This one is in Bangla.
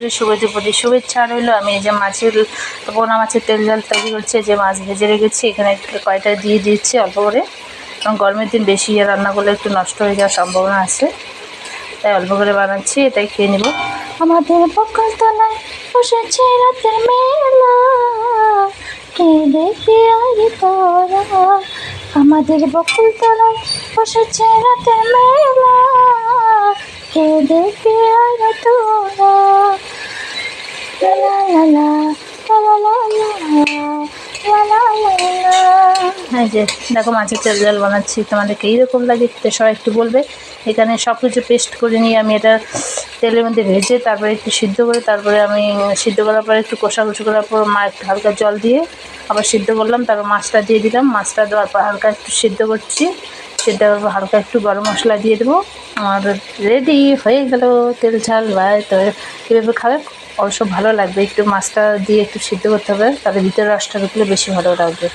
প্রতি শুভেচ্ছা রইল। আমি এই যে পোনা মাছের তেল ঝাল তৈরি করছি, যে মাছ ভেজে রেখেছি এখানে কয়টা দিয়ে দিচ্ছি অল্প করে, এবং গরমের দিন বেশি রান্না করলে একটু নষ্ট হয়ে যাওয়ার সম্ভাবনা আছে, তাই অল্প করে বানাচ্ছি, এটাই খেয়ে নেব। আমাদের বকুল তলায় বসেছে রাতের মেলা, কে দেখি আগে তোরা। আমাদের বকুল তলায় বসেছে রাতের মেলা, কে দেখি আগে তোরা। এই যে দেখো মাছের তেল ঝাল বানাচ্ছি, তোমাদেরকে এইরকম লাগে সবাই একটু বলবে। এখানে সব কিছু পেস্ট করে নিয়ে আমি এটা তেলের মধ্যে ভেজে তারপরে একটু সিদ্ধ করে, তারপরে আমি সিদ্ধ করার পরে একটু কষাকষি করার পর একটু হালকা জল দিয়ে আবার সিদ্ধ করলাম, তারপর মাছটা দিয়ে দিলাম। মাছটা দেওয়ার পর হালকা একটু সিদ্ধ করছি, সিদ্ধ করার পর হালকা একটু গরম মশলা দিয়ে দেবো। আমার রেডি হয়ে গেল তেল ঝাল ভাই। তো কীভাবে খাবে অবশ্য ভালো লাগবে, একটু মাছটা দিয়ে একটু সিদ্ধ করতে হবে, তাহলে ভিতরে রসটা ঢুকলে বেশি ভালো লাগবে।